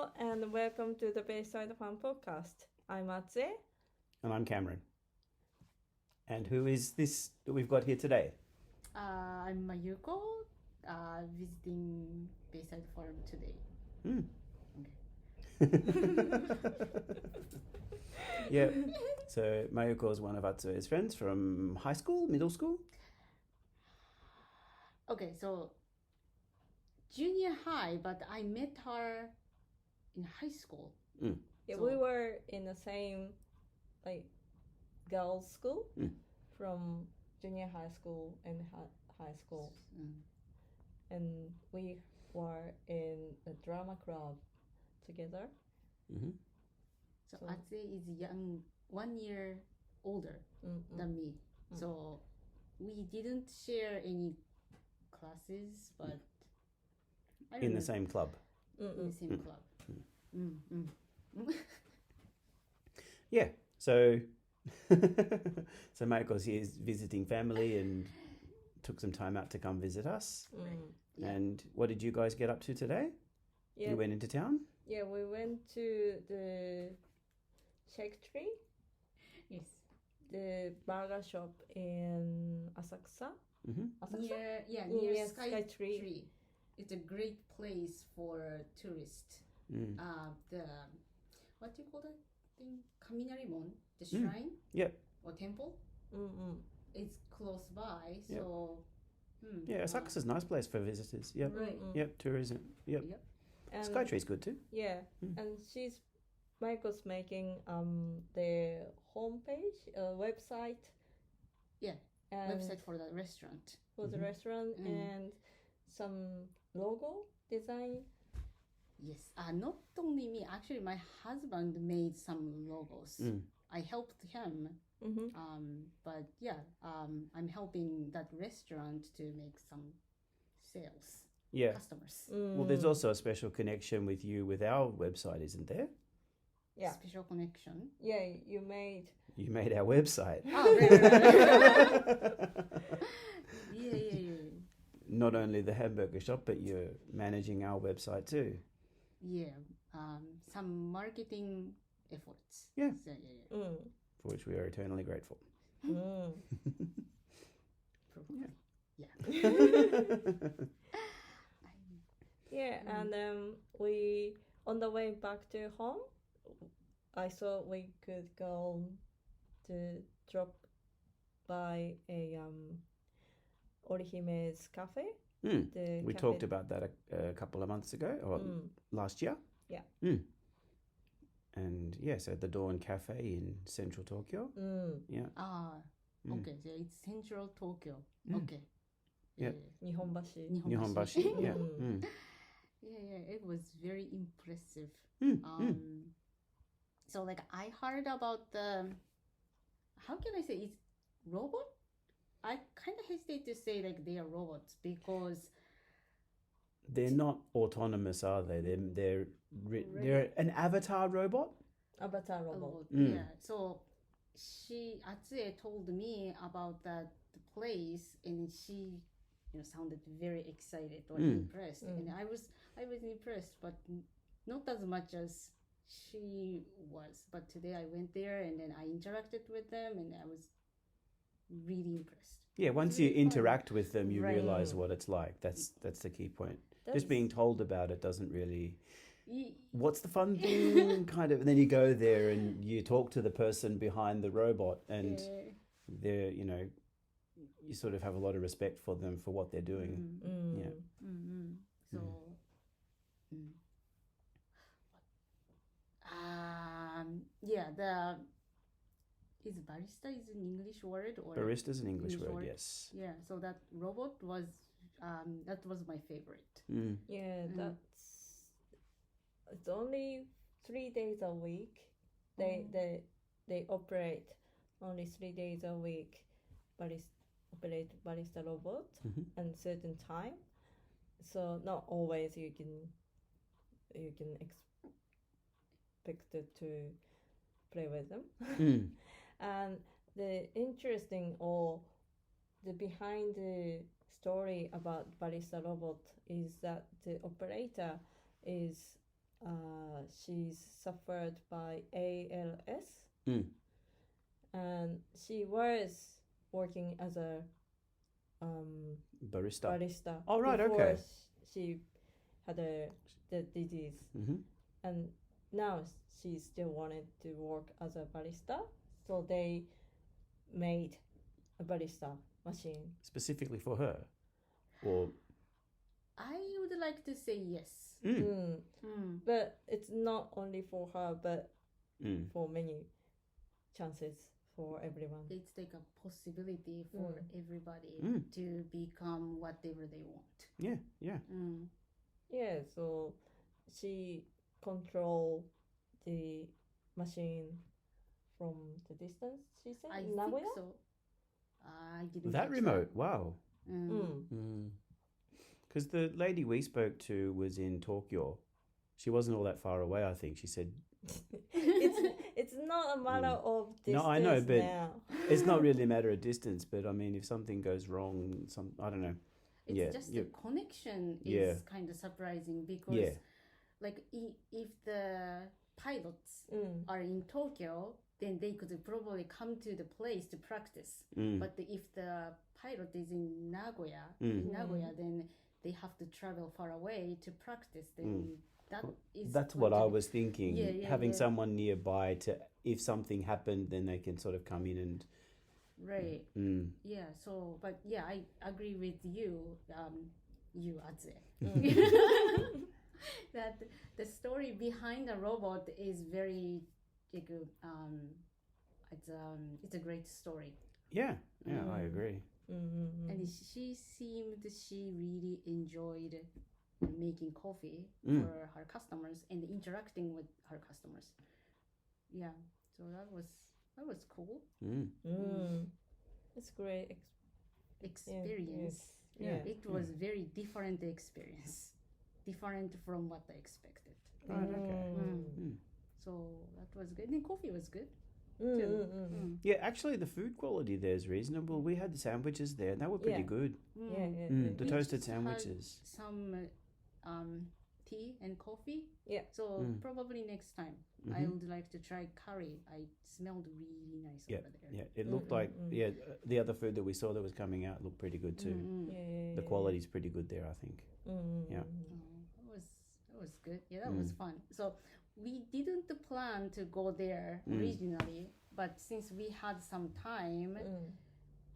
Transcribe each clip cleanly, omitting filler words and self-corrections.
Hello and welcome to the Bayside Fan Podcast. I'm Atsue. And I'm Cameron. And who is this that we've got here today? I'm Mayuko, visiting Bayside Farm today. Yeah. So Mayuko is one of Atsue's friends from high school, middle school. Okay, so junior high, but I met her in high school. Yeah, So- we were in the same girls' school from junior high school and high school, and we were in the drama club together. Mm-hmm. So So- Atsue is young, 1 year older than me. So we didn't share any classes, but I In the remember- same club. in the same club. Yeah. So so Mayuko's here is visiting family and took some time out to come visit us. Yeah. And what did you guys get up to today? Yeah, You went into town? yeah, we went to the Shake Tree, Yes. the burger shop in Asakusa. Mm-hmm. Asakusa? Near Sky Sky Tree. Tree. It's a great place for tourists. Mm. The what do you call that thing? Kaminarimon, the shrine. Yep. Or temple. It's close by, Yep. so. Yeah, Asakusa's a nice place for visitors. Yep. Right. Yep, tourism. Yep. And Skytree's good too. yeah, and Michael's making their homepage, website. Yeah, and Website for the restaurant. for the restaurant Mm. and some logo design. Yes. Not only me. Actually, my husband made some logos. I helped him. But yeah, I'm helping that restaurant to make some sales. Yeah. Customers. Well, there's also a special connection with you with our website, isn't there? Yeah. Special connection. Yeah, you made. You made our website. Yeah. Not only the hamburger shop, but you're managing our website too. Yeah. Some marketing efforts. Yeah. So, yeah. For which we are eternally grateful. Probably. Yeah, and we on the way back to home, I thought we could go to drop by a Orihime's cafe. The We cafe- talked about that a couple of months ago, or last year. Yeah. And yes, at the Dawn Cafe in central Tokyo. Yeah. Okay. So it's Central Tokyo. Okay. Yep. Nihonbashi. Nihonbashi. Yeah. Yeah. It was very impressive. Mm. So like I heard about the, how can I say, it's robot? I kind of hesitate to say like they are robots because They're not autonomous, are they? They're an avatar robot. Avatar robot. Yeah. So Atsue told me about that place, and she, sounded very excited or impressed, and I was impressed, but not as much as she was. But today I went there and then I interacted with them, and I was really impressed. Yeah, once really you fun. interact with them, you Right. realize what it's like. That's the key point. That's- Just being told about it doesn't really. Ye- What's the fun thing? Kind of. And then you go there and you talk to the person behind the robot, and they're, you sort of have a lot of respect for them for what they're doing. Yeah. So, is barista is an English word or Barista's an English English word, word. yes. Yeah, so that robot was my favorite. Yeah, it's only 3 days a week. They operate only 3 days a week. Operate barista robot and certain time. So not always you can expect it to play with them. And the interesting or the behind the story about barista robot is that the operator is she's suffered by ALS, Mm. and she was working as a Barista. barista. Oh, right, before okay. She had the disease, Mm-hmm. and now she still wanted to work as a barista, so they made a barista machine. Specifically for her, or I would like to say yes. But it's not only for her, but Mm. for many chances for everyone. It's like a possibility for everybody Mm. to become whatever they want. Yeah, yeah. Yeah, so she control the machine from the distance, she said, I in think Nagoya? so. I didn't That catch remote, wow. Mm. Because the lady we spoke to was in Tokyo. She wasn't all that far away, I think. She said it's not a matter of distance No, I know, but now. it's not really a matter of distance, but I mean, if something goes wrong, I don't know. It's Yeah, just you- the connection is Yeah. kind of surprising because, Yeah. like, if the pilots are in Tokyo, then they could probably come to the place to practice. But if the pilot is in Nagoya, then they have to travel far away to practice. Then That's what I was thinking. Yeah, Having someone nearby to, if something happened, then they can sort of come in and. Right. Yeah. So, but yeah, I agree with you, Atsue. That the story behind the robot is very, it's a great story. Yeah, I agree. And she really enjoyed making coffee for her customers and interacting with her customers. Yeah, so that was cool. It's great Experience. Yeah. It was very different experience, different from what I expected. Right, okay. So that was good. And coffee was good. Yeah, actually, the food quality there is reasonable. We had the sandwiches there, and they were pretty good. Yeah. The We toasted just had sandwiches. some tea and coffee. Yeah. So probably next time I would like to try curry. I smelled really nice over there. Yeah, it looked like the other food that we saw that was coming out looked pretty good too. The quality's pretty good there, I think. Yeah. That was good. Yeah, that was fun. So we didn't plan to go there originally, but since we had some time,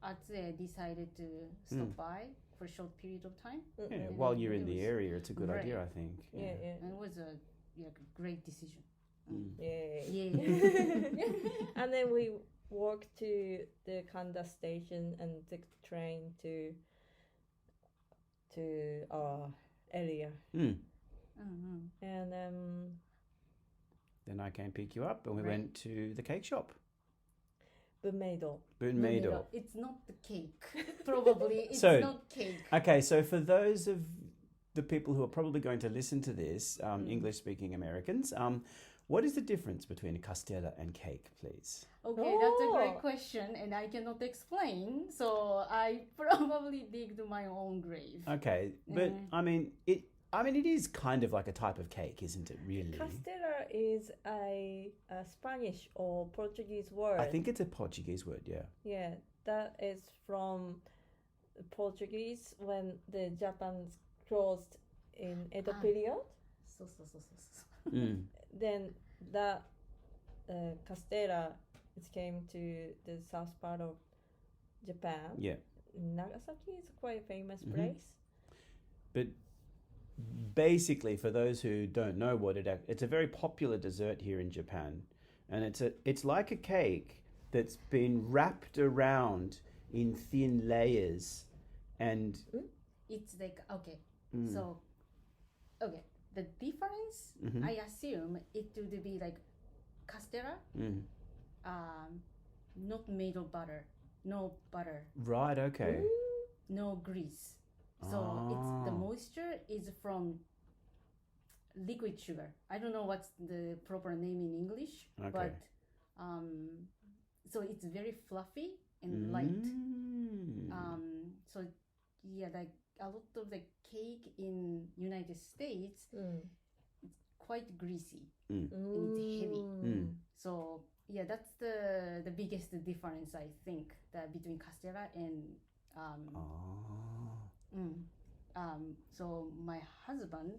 Atsue decided to stop by for a short period of time. Yeah, while you're in the area, it's a good idea, I think. Yeah. And it was a great decision. Yeah. And then we walked to the Kanda station and took the train to our area. And then I came pick you up, and we went to the cake shop. Bunmeido. Bunmeido. It's not the cake. Probably it's So- not cake. Okay, so for those of the people who are probably going to listen to this, English-speaking Americans, what is the difference between a castella and cake, please? Okay, that's a great question, and I cannot explain. So I probably digged my own grave. Okay, but I mean it is kind of like a type of cake, isn't it? Really? Castella is a Spanish or Portuguese word. I think it's a Portuguese word. Yeah. Yeah, that is from Portuguese when the Japan closed in Edo period. So. Then that Castella, it came to the south part of Japan. Yeah. Nagasaki is quite a famous place. But basically, for those who don't know what it's a very popular dessert here in Japan, and it's like a cake that's been wrapped around in thin layers, and It's like so the difference I assume it would be like castella, not made of butter, no butter, right, okay, no grease. So it's the moisture is from liquid sugar. I don't know what's the proper name in English, but so it's very fluffy and light. So yeah, like a lot of the cake in United States, it's quite greasy Mm. and it's heavy. Mm. So yeah, that's the biggest difference I think that between castella and Oh. so my husband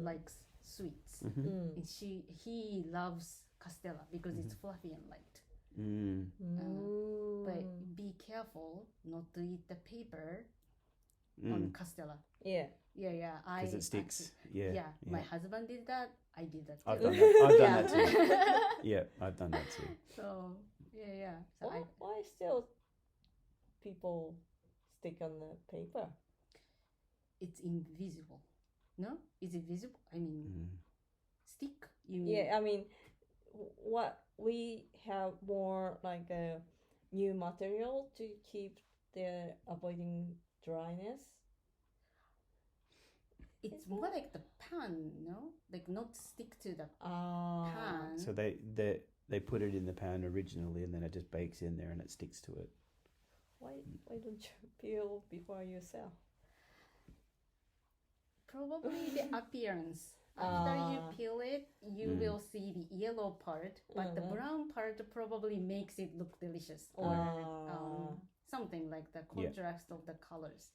likes sweets, Mm-hmm. and he loves castella because it's fluffy and light. Mm. But be careful not to eat the paper Mm. on castella. Yeah. Yeah. Because it sticks. Actually, Yeah. my husband did that. I did that too. I've done that. I've done Yeah. that too. Yeah, I've done that too. So yeah. So Why still people stick on the paper? it's invisible. No, is it visible? I mean, stick. You mean? Yeah, I mean, what we have more like a new material to keep the avoiding dryness. It's more like the pan, no? Like not stick to the pan. So they put it in the pan originally, and then it just bakes in there, and it sticks to it. Why don't you peel before you sell? Probably the appearance. After you peel it, you will see the yellow part, but the brown part probably makes it look delicious, or something like the contrast of the colors.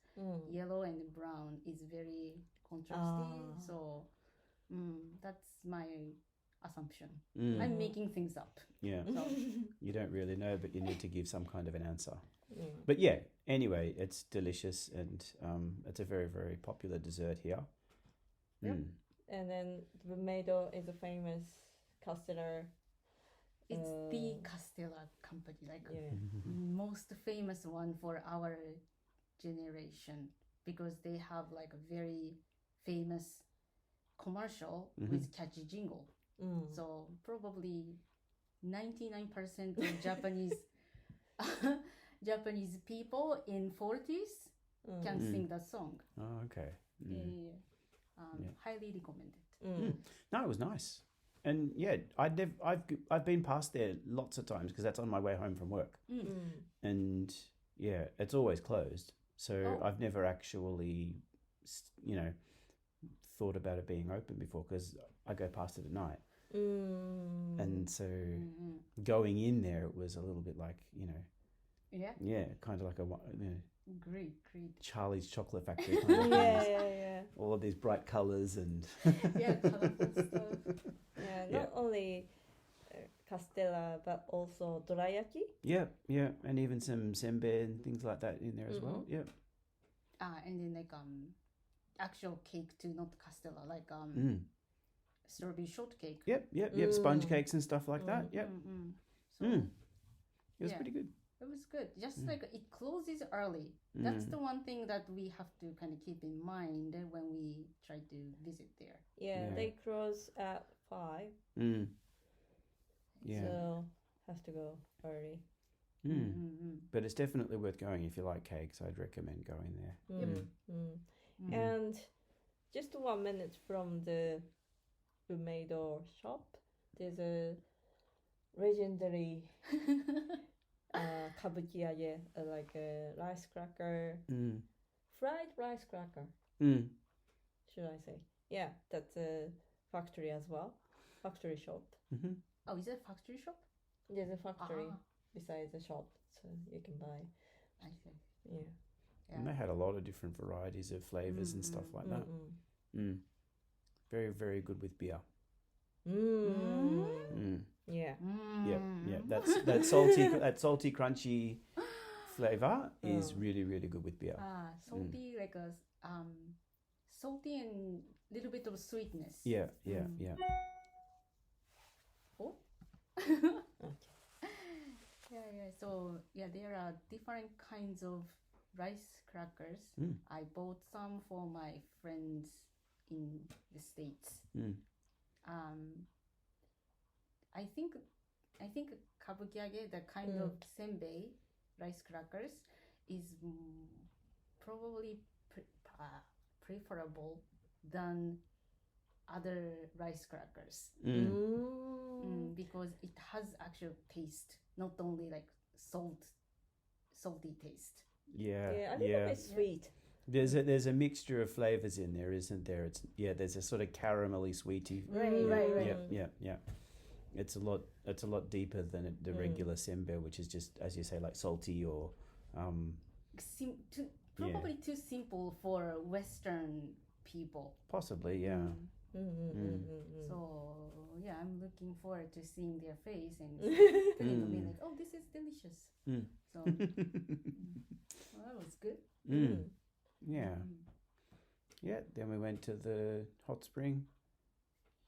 Yellow and brown is very contrasty, so that's my assumption. I'm making things up. Yeah. So. You don't really know, but you need to give some kind of an answer. But yeah, anyway, it's delicious, and it's a very, very popular dessert here. Yep. And then the Meido is a famous castella. It's the Castella company, like most famous one for our generation, because they have like a very famous commercial with catchy jingle. So probably 99% of Japanese people in 40s can sing that song. Oh, okay. Highly recommended. No, it was nice, and yeah, I've been past there lots of times because that's on my way home from work, and yeah, it's always closed. So I've never actually, thought about it being open before because I go past it at night, and so going in there it was a little bit like kind of like a Great. Charlie's Chocolate Factory. Kind of Yeah. All of these bright colours and Colorful stuff. Not only castella but also dorayaki. Yeah, and even some senbei and things like that in there as well. Yeah. And then like actual cake too, not castella, like strawberry shortcake. Yep. Sponge cakes and stuff like that. Yep. So, It was pretty good. It was good. Just like it closes early. That's the one thing that we have to kind of keep in mind when we try to visit there. Yeah, they close at 5. Yeah. So have to go early. But it's definitely worth going if you like cakes. I'd recommend going there. And just 1 minute from the Umeido shop, there's a legendary kabukiage, like a rice cracker, fried rice cracker, should I say. Yeah, that's a factory as well, factory shop. Oh, is it a factory shop? There's a factory besides the shop, so you can buy. I see. Yeah. And they had a lot of different varieties of flavours and stuff like that. Very, very good with beer. Yeah. Yeah. That salty, crunchy flavor is really, really good with beer. Salty, like a salty and little bit of sweetness. Yeah. Oh. Yeah. So there are different kinds of rice crackers. I bought some for my friends in the States. I think kabukiage, the kind of senbei rice crackers, is probably preferable than other rice crackers because it has actual taste, not only like salty taste. Yeah. I think it's sweet. There's a mixture of flavors in there, isn't there? There's a sort of caramelly sweetie. Right. Yeah. It's a lot deeper than the regular senbei, which is just, as you say, like salty or Probably too simple for Western people. possibly, yeah. So yeah, I'm looking forward to seeing their face and telling me like, oh, this is delicious. So well, that was good. Yeah. Yeah. Then we went to the hot spring.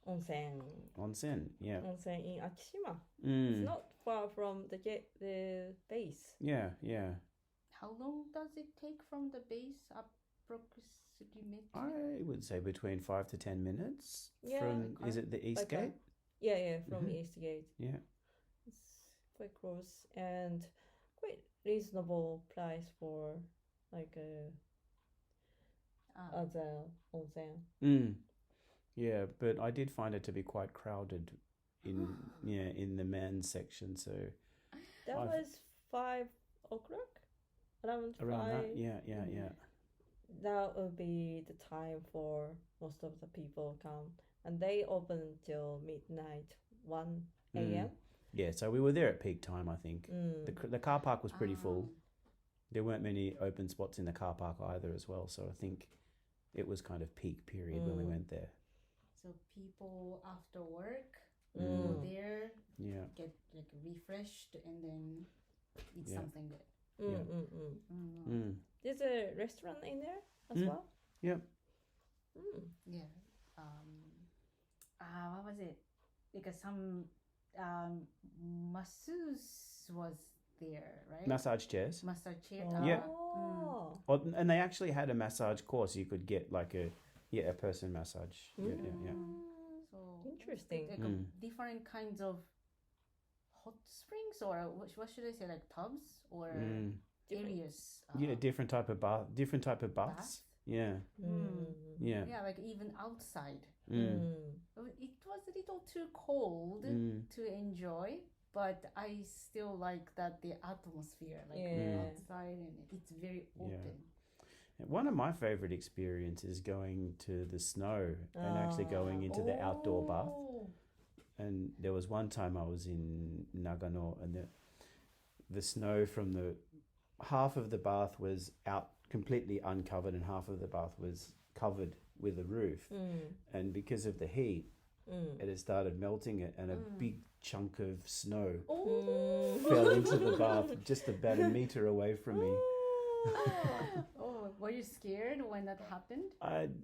Onsen. Yeah. Onsen in Akishima. It's not far from the base. Yeah. How long does it take from the base approximately? I would say between 5 to 10 minutes. Yeah. Is it the East Gate? Yeah, from East Gate. Yeah. It's quite close and quite reasonable price for like other onsen. Yeah, but I did find it to be quite crowded in the men's section. So that was 5 o'clock. Around 5. that. Yeah. That would be the time for most of the people come, and they open till midnight, 1 a.m. Yeah, so we were there at peak time, I think. The car park was pretty full. There weren't many open spots in the car park either as well, so I think it was kind of peak period when we went there. So people after work go there, get like refreshed, and then eat something good. There's a restaurant in there as well. Yeah. Yeah. What was it? Because some masseuse was there, right? Massage chairs. Massage chair. Yeah. And they actually had a massage course. You could get like a person massage. Yeah. So interesting. Like different kinds of hot springs, or what should I say, like tubs or areas? Different type of baths. Bath? Yeah. Yeah. Yeah, like even outside. It was a little too cold to enjoy, but I still like that the atmosphere, like outside, and it's very open. One of my favorite experiences going to the snow and actually going into the outdoor bath. And there was one time I was in Nagano, and the snow from the half of the bath was out completely uncovered, and half of the bath was covered with a roof. And because of the heat, it had started melting it, and a big chunk of snow fell into the bath just about a meter away from me. Oh, were you scared when that happened?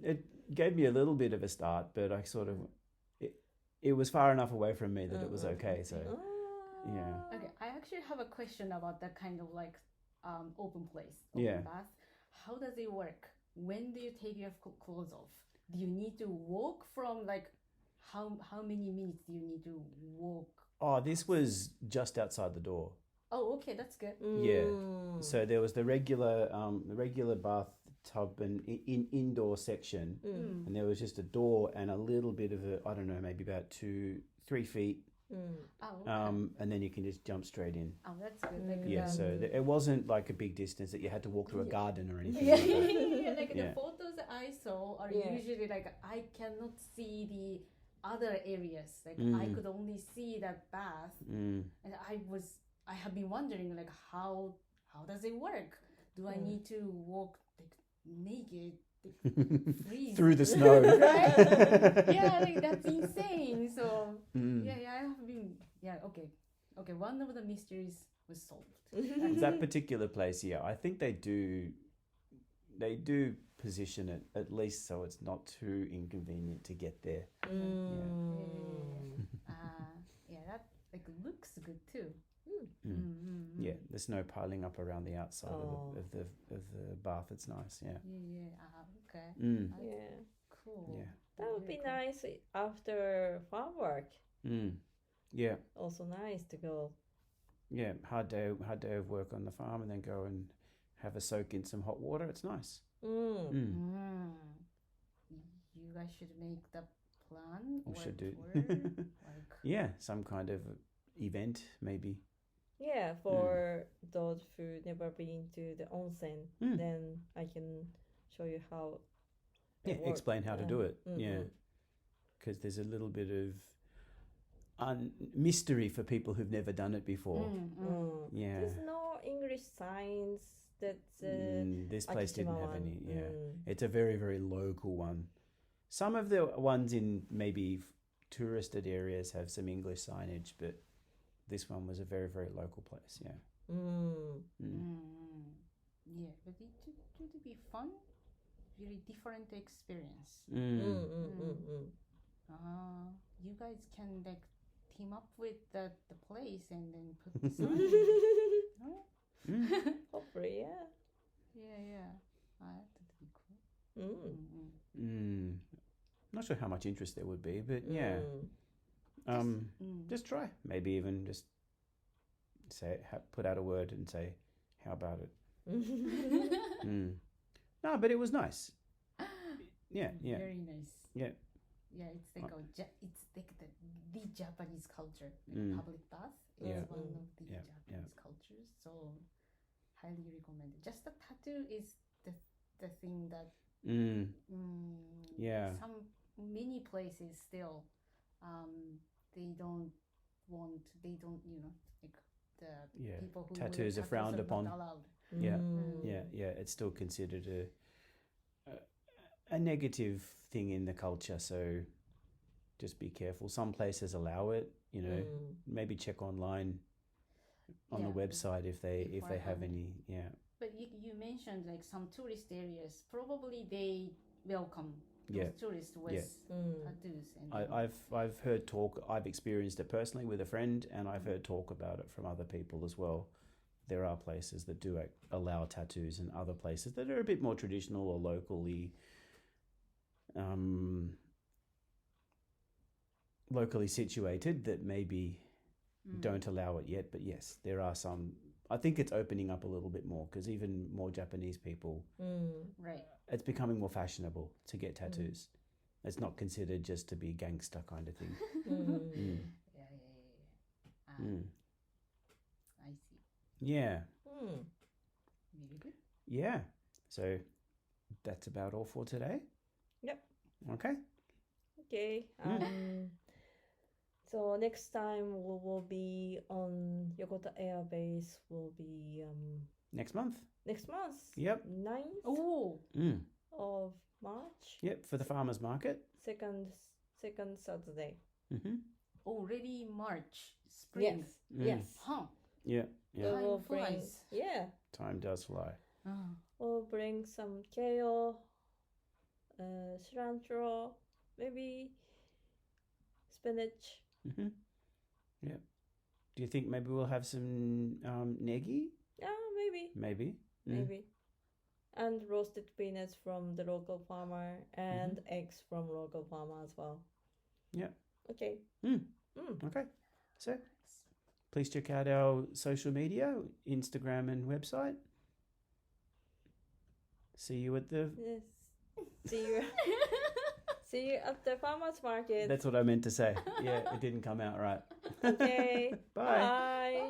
It gave me a little bit of a start, but I sort of it was far enough away from me that it was okay. So yeah. Okay, I actually have a question about that kind of like open place, bath. How does it work? When do you take your clothes off? Do you need to walk from like how many minutes do you need to walk? Oh, this was just outside the door. Oh, okay, that's good. Yeah. So there was the regular bathtub and indoor section, and there was just a door and a little bit of I don't know, maybe about 2-3 feet. Oh, okay. And then you can just jump straight in. Oh, that's good. So it wasn't like a big distance that you had to walk through a garden or anything. Like the photos I saw are usually like I cannot see the other areas. Like I could only see that bath, and I have been wondering like how does it work? Do I need to walk like naked? Freeze. Through the snow. Right? Yeah, like that's insane. So I have been okay. One of the mysteries was solved. That particular place, I think they do position it at least so it's not too inconvenient to get there. That like looks good too. Yeah, there's no piling up around the outside of the bath. It's nice. Yeah. Okay. Cool. Yeah. That would be nice after farm work. Yeah. Also nice to go. Yeah, hard day of work on the farm, and then go and have a soak in some hot water. It's nice. You guys should make the plan. We should do. Like Yeah, some kind of event maybe. Yeah, for those who never been to the onsen, then I can show you how. Yeah, it works. explain how to do it. Yeah, because there's a little bit of mystery for people who've never done it before. Yeah. There's no English signs that's This place didn't have Akishima any. one. Yeah, it's a very, very local one. Some of the ones in maybe touristed areas have some English signage, but this one was a very, very local place. Yeah. Yeah, but it would be fun. Very different experience. You guys can like team up with the place and then put the sign. No? Hopefully, yeah. Yeah. That would be cool. Not sure how much interest there would be, but yeah. Just try. Maybe even just say, put out a word and say, "How about it?" No, but it was nice. Yeah. Very nice. Yeah. Yeah, it's like the Japanese culture. Like public bath is one of the Japanese cultures. So highly recommended. Just the tattoo is the thing that many places still they don't like the people who tattoos are frowned upon. not allowed. Yeah. It's still considered a negative thing in the culture, so just be careful. Some places allow it, maybe check online on the website if they have any. But you mentioned like some tourist areas, probably they welcome those tourists with tattoos. And I've heard talk. I've experienced it personally with a friend, and I've heard talk about it from other people as well. There are places that do allow tattoos, and other places that are a bit more traditional or locally situated that maybe don't allow it yet. But yes, there are some. I think it's opening up a little bit more because even more Japanese people, it's becoming more fashionable to get tattoos. It's not considered just to be gangster kind of thing. I see. Yeah. Very good. Yeah. So that's about all for today. Yep. Okay. Okay. So next time we will be on Yokota Air Base. Will be next month. Next month. Yep. 9th of March. Yep, for the farmers market. Second Saturday. Already March. Spring. Yes. Huh. Yeah. Time flies. Yeah. Time does fly. We'll bring some kale, cilantro, maybe spinach. Yeah. Do you think maybe we'll have some negi? Yeah, Maybe. maybe. And roasted peanuts from the local farmer and eggs from local farmer as well. Yeah. Okay. Okay. So please check out our social media, Instagram and website. See you at the... Yes. See you. See you at the farmer's market. That's what I meant to say. Yeah, it didn't come out right. Okay. Bye. Bye.